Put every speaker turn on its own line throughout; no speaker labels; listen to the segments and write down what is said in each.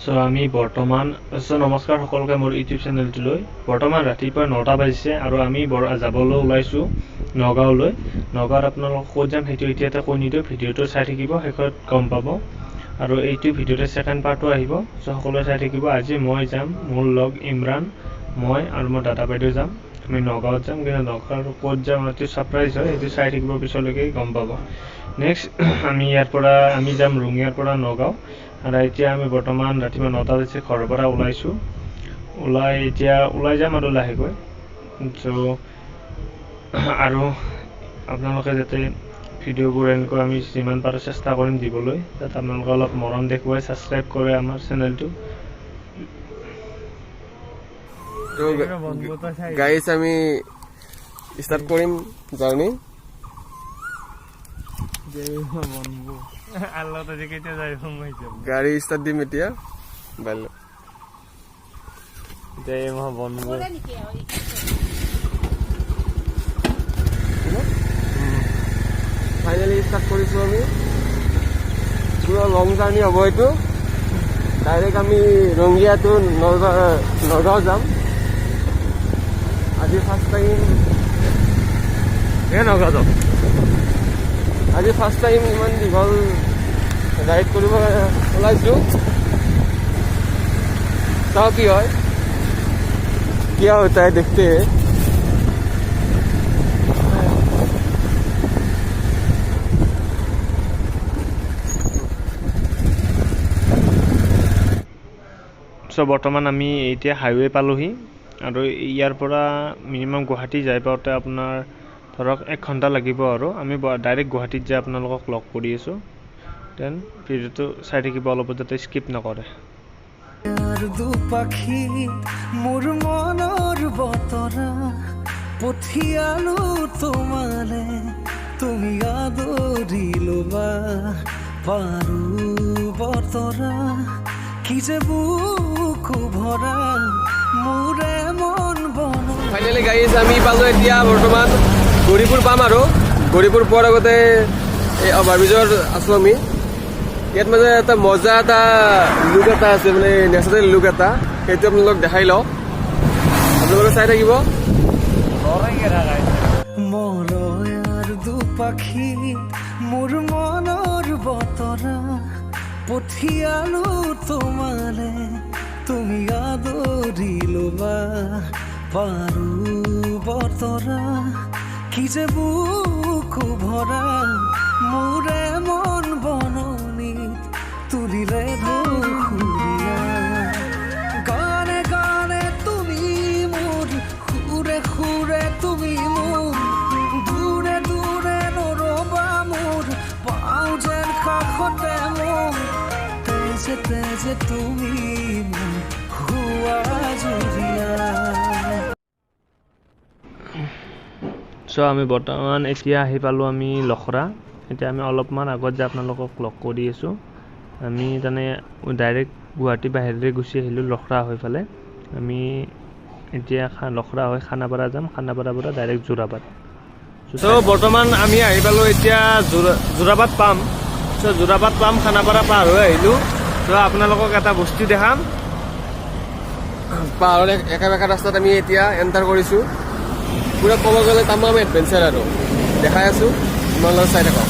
So আমি বৰ্তমান নমস্কাৰ সকলোকে মোৰ ইউটিউব চেনেলটোলৈ। বৰ্তমান ৰাতিপুৱা 9টা বাজিছে আৰু আমি যাবলৈ ওলাইছোঁ নগাঁৱলৈ। নগাঁৱত আপোনালোকক ক'ত যাম সেইটো এতিয়াতে কৈ নিদিওঁ, ভিডিঅ'টো চাই থাকিব, শেষত গম পাব। আৰু এইটো ভিডিঅ'তে ছেকেণ্ড পাৰ্টো আহিব, চ' সকলোৱে চাই থাকিব। আজি মই যাম, মোৰ লগ ইমৰান, মই আৰু মোৰ দাদা বাইদেউ যাম। আমি নগাঁৱত যাম, কিন্তু নগাঁৱৰ ক'ত যাম এইটো ছাৰপ্ৰাইজ হয়, এইটো চাই থাকিব, পিছলৈকে গম পাব। নেক্সট আমি যাম ৰঙিয়াৰ পৰা নগাঁও। আৰু এতিয়া আমি বৰ্তমান ৰাতিপুৱা 9টা বাজিছে, ঘৰৰ পৰা ওলাইছোঁ। ওলাই যাম আৰু লাহেকৈ। চ' আৰু আপোনালোকে যাতে ভিডিঅ'বোৰ এনেকৈ আমি যিমান পাৰোঁ চেষ্টা কৰিম দিবলৈ, যাতে আপোনালোকে অলপ মৰম দেখুৱাই ছাবস্ক্ৰাইব কৰে আমাৰ চেনেলটো।
তো গাইজ আমি ষ্টাৰ্ট কৰিম জাৰ্ণি। গাড়ী ষ্টাৰ্ট দিম এতিয়া। ফাইনেলি ষ্টাৰ্ট কৰিছোঁ আমি। পুৰা লং জাৰ্ণি হ'ব এইটো। ডাইৰেক্ট আমি ৰঙিয়া টু নগাঁও যাম। আজি ফাৰ্ষ্ট টাইম নগাঁও যাম। আজি ফাৰ্ষ্ট টাইম ইমান দীঘল ৰাইড কৰিব ওলাইছোঁ। চাওঁ কি হয়, क्या होता है देखते हैं। চ' বৰ্তমান আমি এতিয়া হাইৱে পালোহি আৰু ইয়াৰ পৰা মিনিমাম গুৱাহাটী যাই পাওঁতে আপোনাৰ ধৰক 1 ঘণ্টা লাগিব। আৰু আমি ডাইৰেক্ট গুৱাহাটীত যাই আপোনালোকক লগ কৰি আছোঁ। দেন ভিডিঅ'টো চাই থাকিব, অলপ যাতে স্কিপ নকৰে।
পাখি মোৰ মনৰ বতৰা পঠিয়ালো তোমালে, তুমি আদৰি ল'বা পাৰো বতৰা কি যে বুকু ভৰা মোৰে মন বন।
ফাইনেলি গাইজ আমি পালোঁ এতিয়া বৰ্তমান গৌৰীপুৰ পাম। আৰু গৌৰীপুৰ পোৱাৰ আগতে এই অভাৰব্ৰিজত আছোঁ আমি। ইয়াত মানে এটা মজা এটা লুক এটা আছে, মানে নেচাৰেল লুক এটা, সেইটো আপোনালোক দেখাই লওঁ, আপোনালোকে চাই থাকিব।
মৰয়াৰ দুপাখি মোৰ মনৰ বতৰা পঠিয়ালো তোমালে, তুমি আদৰি ল'বা পাৰো বতৰা কি যে বুকু ভৰা মোৰে মন বননিত তুলিলে ধুৰীয়া। গানে গানে তুমি মোৰ, সুৰে সুৰে তুমি মোৰ, দূৰে দূৰে নৰবা মোৰ, পাওঁ যেন কাষতে মোৰ, তেজে তেজে তুমি মোৰ হুৱা জুৰিয়া।
চ' আমি বৰ্তমান এতিয়া আহি পালোঁ আমি লখৰা। এতিয়া আমি অলপমান আগত যে আপোনালোকক লগ কৰি আছোঁ। আমি ডাইৰেক্ট গুৱাহাটী বাহিৰেৰে গুচি আহিলোঁ লখৰা হৈ ফালে। আমি এতিয়া লখৰা হৈ খানাপাৰা যাম, খানাপাৰাৰ পৰা ডাইৰেক্ট যোৰাবাট। চ' বৰ্তমান আমি আহি পালোঁ এতিয়া যোৰাবাট পাম। চ' যোৰাবাট পাম, খানাপাৰা পাৰ হৈ আহিলোঁ। চ' আপোনালোকক এটা বস্তু দেখাম।
পাহাৰৰ একা বেকা ৰাস্তাত আমি এতিয়া এণ্টাৰ কৰিছোঁ। পুৰা ক'ব গ'লে তামাম এডভেঞ্চাৰ আৰু দেখাই আছোঁ, তোমালোকে চাই থাকক।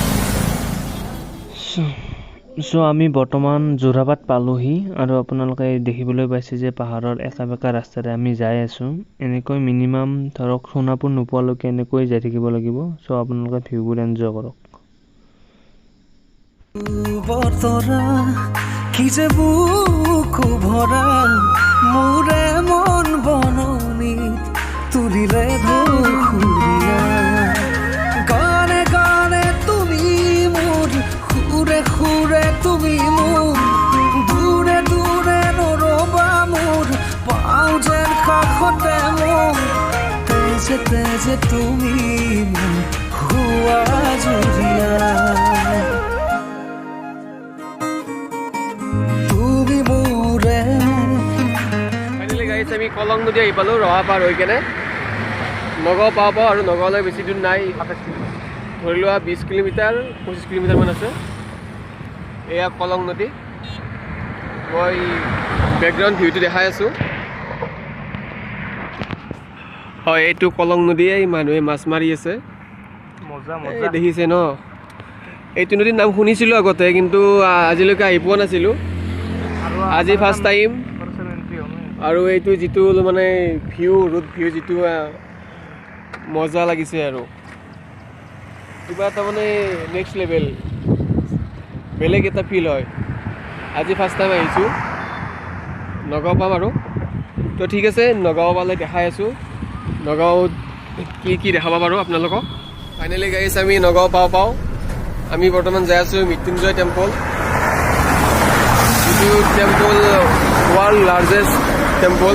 চ' আমি বৰ্তমান যোৰাবাট পালোহি আৰু আপোনালোকে দেখিবলৈ পাইছে যে পাহাৰৰ একা বেকা ৰাস্তাৰে আমি যাই আছোঁ। এনেকৈ মিনিমাম ধৰক সোণাপুৰ নোপোৱালৈকে এনেকৈ যাই থাকিব লাগিব। চ' আপোনালোকে ভিউবোৰ এনজয় কৰক।
বতৰা কি যে বুকু ভৰা মোৰে মন বননিত তুলিলে ধুৰীয়া। গানে গানে তুমি মোৰ, সুৰে সুৰে তুমি মোৰ, দূৰে দূৰে নৰবা মোৰ, পাওঁ যেন কাষতে মোৰ, তেজে তেজে তুমি মোৰ হুৱা জুৰিয়া।
আমি কলং নদী আহি পালোঁ ৰহা পাৰ হৈ কেনে। নগাঁও পাওঁ আৰু নগাঁৱলৈ বেছি দূৰ নাই, ধৰি লোৱা 20 কিলোমিটাৰ 25 কিলোমিটাৰমান আছে। এয়া কলং নদী। মই বেকগ্ৰাউণ্ড ভিউটো দেখাই আছোঁ। হয়, এইটো কলং নদীয়ে মানুহে মাছ মাৰি আছে।
মজা
এই দেখিছে ন, এইটো নদীৰ নাম শুনিছিলোঁ আগতে, কিন্তু আজিলৈকে আহি পোৱা নাছিলোঁ। আজি ফাৰ্ষ্ট টাইম। আৰু এইটো যিটো মানে ভিউ, ৰোড ভিউ যিটো মজা লাগিছে আৰু কিবা এটা মানে নেক্সট লেভেল, বেলেগ এটা ফিল হয়। আজি ফাৰ্ষ্ট টাইম আহিছোঁ, নগাঁও পাম আৰু তো ঠিক আছে, নগাঁও পালে দেখাই আছোঁ নগাঁৱত কি কি দেখাব পাৰোঁ আপোনালোকক। ফাইনেলি গাইছ আমি নগাঁও পাওঁ। আমি বৰ্তমান যাই আছোঁ মৃত্যুঞ্জয় টেম্পল, যিটো টেম্পল ৱৰ্ল্ড লাৰ্জেষ্ট টেম্পল,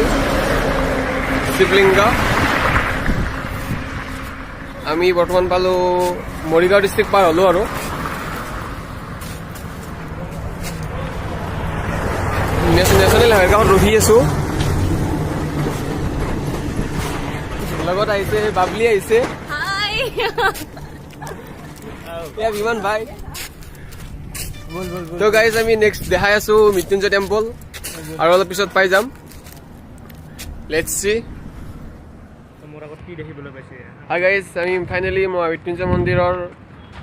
শিৱলিংগ। আমি বৰ্তমান পালোঁ মৰিগাঁও ডিষ্ট্ৰিক্ট পাৰ হ'লোঁ আৰু নেশ্যনেল হাইৱেত ৰখি আছোঁ। লগত আহিছে বাবলি আহিছে, বিমান ভাই। তো গাইজ আমি নেক্সট দেখাই আছোঁ মৃত্যুঞ্জয় টেম্পল, আৰু অলপ পিছত পাই যাম। Let's C.
মোৰ আগত কি দেখিবলৈ পাইছে?
হাই গাইজ, আমি ফাইনেলি মৃত্যুঞ্জয় মন্দিৰৰ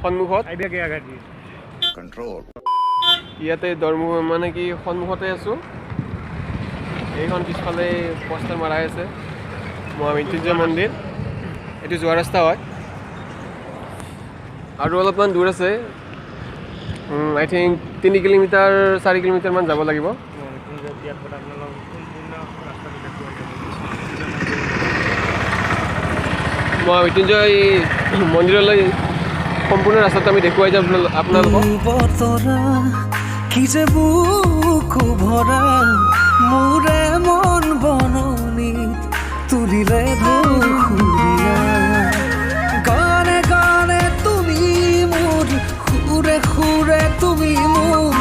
সন্মুখত, ইয়াতে মানে কি সন্মুখতে আছোঁ। এইখন পিছফালে পষ্টাৰ মাৰাই আছে মৃত্যুঞ্জয় মন্দিৰ। এইটো যোৱা ৰাস্তা হয়, আৰু অলপমান দূৰ আছে, আই থিংক 3 কিলোমিটাৰ 4 কিলোমিটাৰমান যাব লাগিব। মৃত্যুঞ্জয় মন্দিৰলৈ সম্পূৰ্ণ ৰাস্তাটো আমি দেখুৱাই যাম আপোনালোকক।
কি যে বুকু ভৰা মোৰে মন বননিত তুলিলে ধুৰীয়া, গানে গানে তুমি মোৰ, সুৰে সুৰে তুমি মোৰ,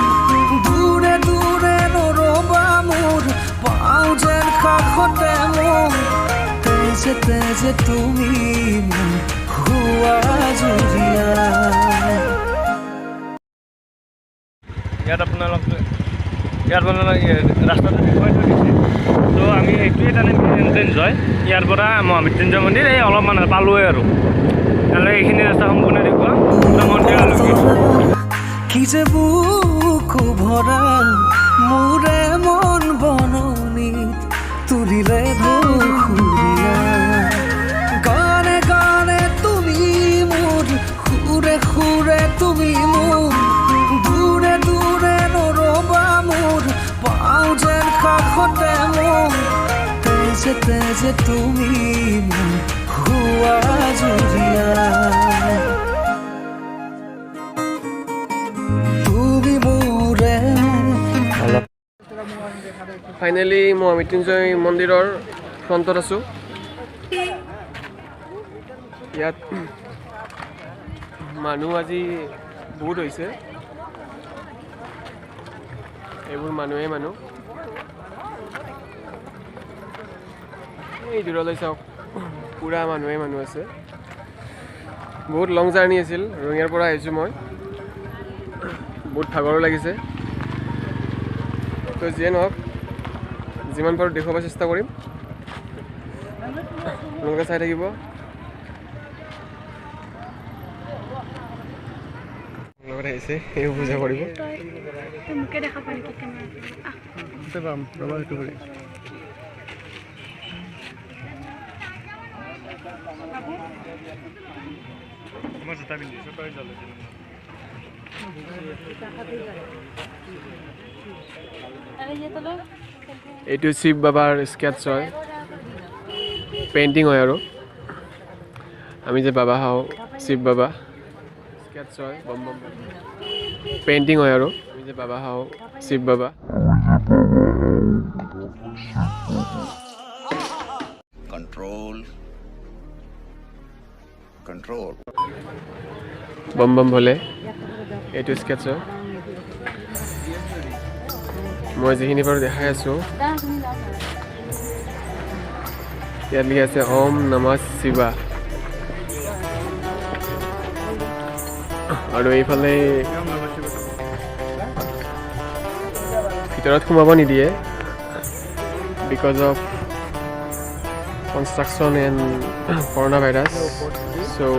দূৰে দূৰে নৰবা মোৰ, পাওঁ যেন কাষতে মোৰ, তেজে তেজে তুমি মোৰ হোৱা জুৰীয়া।
ইয়াত আপোনালোক ৰাস্তাটো দেখুৱাই থৈ দিছে। তো আমি এইটোৱে তাৰমানে মেইন এণ্ট্ৰেঞ্চ হয় ইয়াৰ পৰা মহামৃত্যুঞ্জয় মন্দিৰ। এই অলপমান পালোৱে আৰু তালৈ এইখিনি ৰাস্তা সম্পূৰ্ণ দেখুৱা মন্দিৰলৈকে।
কি যে বুকু ভৰা মোৰে মন বননিত তুলিলে ধুৰীয়া, গানে গানে তুমি মোৰ, সুৰে সুৰে তুমি মোৰ, দূৰে দূৰে নৰবা মোৰ, পাওঁ যেন কাষতে মোৰ, তেজে তেজে তুমি মোৰ হোৱা জুৰীয়া। তুমি মোৰে
ফাইনেলি মই মৃত্যুঞ্জয় মন্দিৰৰ ফ্ৰণ্টত আছোঁ। ইয়াত মানুহ আজি বহুত হৈছে, এইবোৰ মানুহ। এই দূৰলৈ চাওক, পূৰা মানুহ আছে। বহুত লং জাৰ্ণি আছিল, ৰঙিয়াৰ পৰা আহিছোঁ মই, বহুত ভাগৰো লাগিছে। তো যিয়ে নহওক, যিমান পাৰোঁ দেখুৱাব চেষ্টা কৰিম, আপোনালোকে চাই থাকিব। লগত আহিছে, এইবোৰ পূজা কৰিব। এইটো শিৱ বাবাৰ স্কেটছ হয়, পেইণ্টিং হয় আৰু আমি যে বাবা হওঁ শিৱ বাবা, স্কেটছ হয়, বম বম পেইণ্টিং হয় আৰু আমি যে বাবা হওঁ শিৱ বাবা।
Control.
বম বম ভলে, এইটো স্কেটছ হয়। মই যিখিনি পাৰোঁ দেখাই আছোঁ। ইয়াত লিখা আছে ওম নমঃ শিৱা, আৰু এইফালে ভিতৰত সোমাব নিদিয়ে because of construction and corona virus so'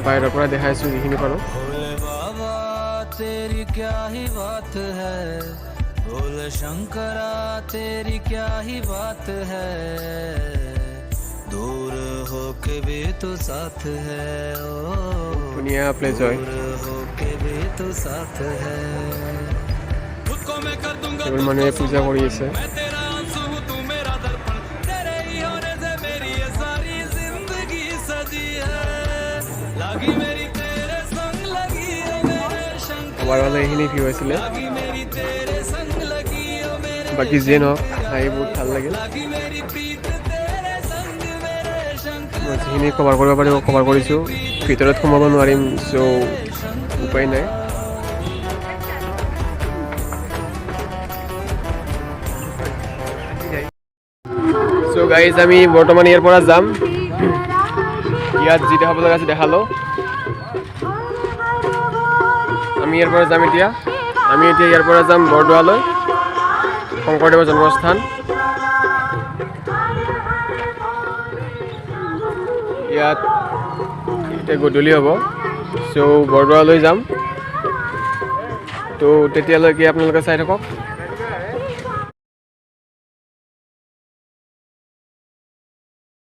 বাহিৰৰ পৰা দেখাইছোঁ যিখিনি পাৰোঁ
भोले बाबा तेरी क्या ही बात है भोले शंकरा तेरी क्या ही बात है दूर होके भी तो साथ है ओ
ধুনীয়া প্লেচ হয়
दूर होके भी तो साथ है खुद को मैं कर दूंगा
এইবোৰ মানুহে পূজা কৰি আছে
मैं तेरा आंसू हूँ तू मेरा दर्पण तेरे ही होने से मेरी ये सारी जिंदगी सजी है लगी मेरी तेरे संग लगी ओ मेरे शंकर
আমাৰ মানে এইখিনি ভিউ আছিলে
लगी मेरी तेरे संग लगी ओ मेरे
বাকী যিয়ে নহওক আহি বহুত ভাল লাগিল
लगी मेरी प्रीत तेरे संग मेरे शंकर
মই যিখিনি কভাৰ কৰিব পাৰিব কভাৰ কৰিছোঁ ভিতৰত সোমাব নোৱাৰিম চ' উপায় নাই চ' গাইজ আমি বৰ্তমান ইয়াৰ পৰা যাম ইয়াত যি দেখাব লগা আছে দেখালোঁ আমি ইয়াৰ পৰা যাম এতিয়া ইয়াৰ পৰা যাম বৰদোৱালৈ শংকৰদেৱৰ জন্মস্থান ইয়াত এতিয়া গধূলি হ'ব চ' বৰদোৱালৈ যাম তো তেতিয়ালৈকে আপোনালোকে চাই থাকক